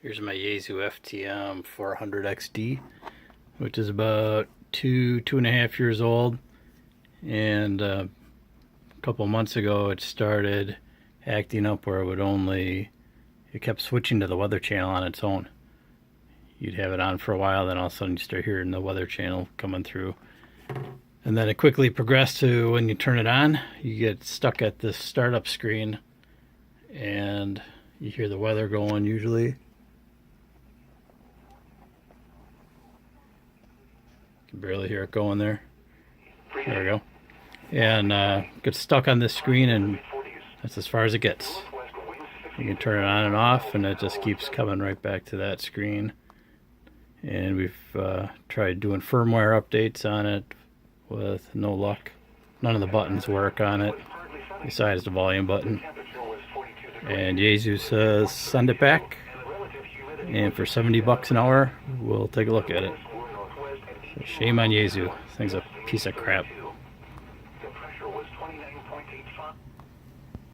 Here's my Yaesu FTM-400XD, which is about two and a half years old. And a couple months ago it started acting up where it kept switching to the weather channel on its own. You'd have it on for a while, then all of a sudden you start hearing the weather channel coming through. And then it quickly progressed to when you turn it on, you get stuck at this startup screen and you hear the weather going usually. You can barely hear it going there. There we go. And gets stuck on this screen, and that's as far as it gets. You can turn it on and off, and it just keeps coming right back to that screen. And we've tried doing firmware updates on it with no luck. None of the buttons work on it, besides the volume button. And Yaesu says send it back, and for $70 an hour, we'll take a look at it. So shame on Yaesu. This thing's a piece of crap.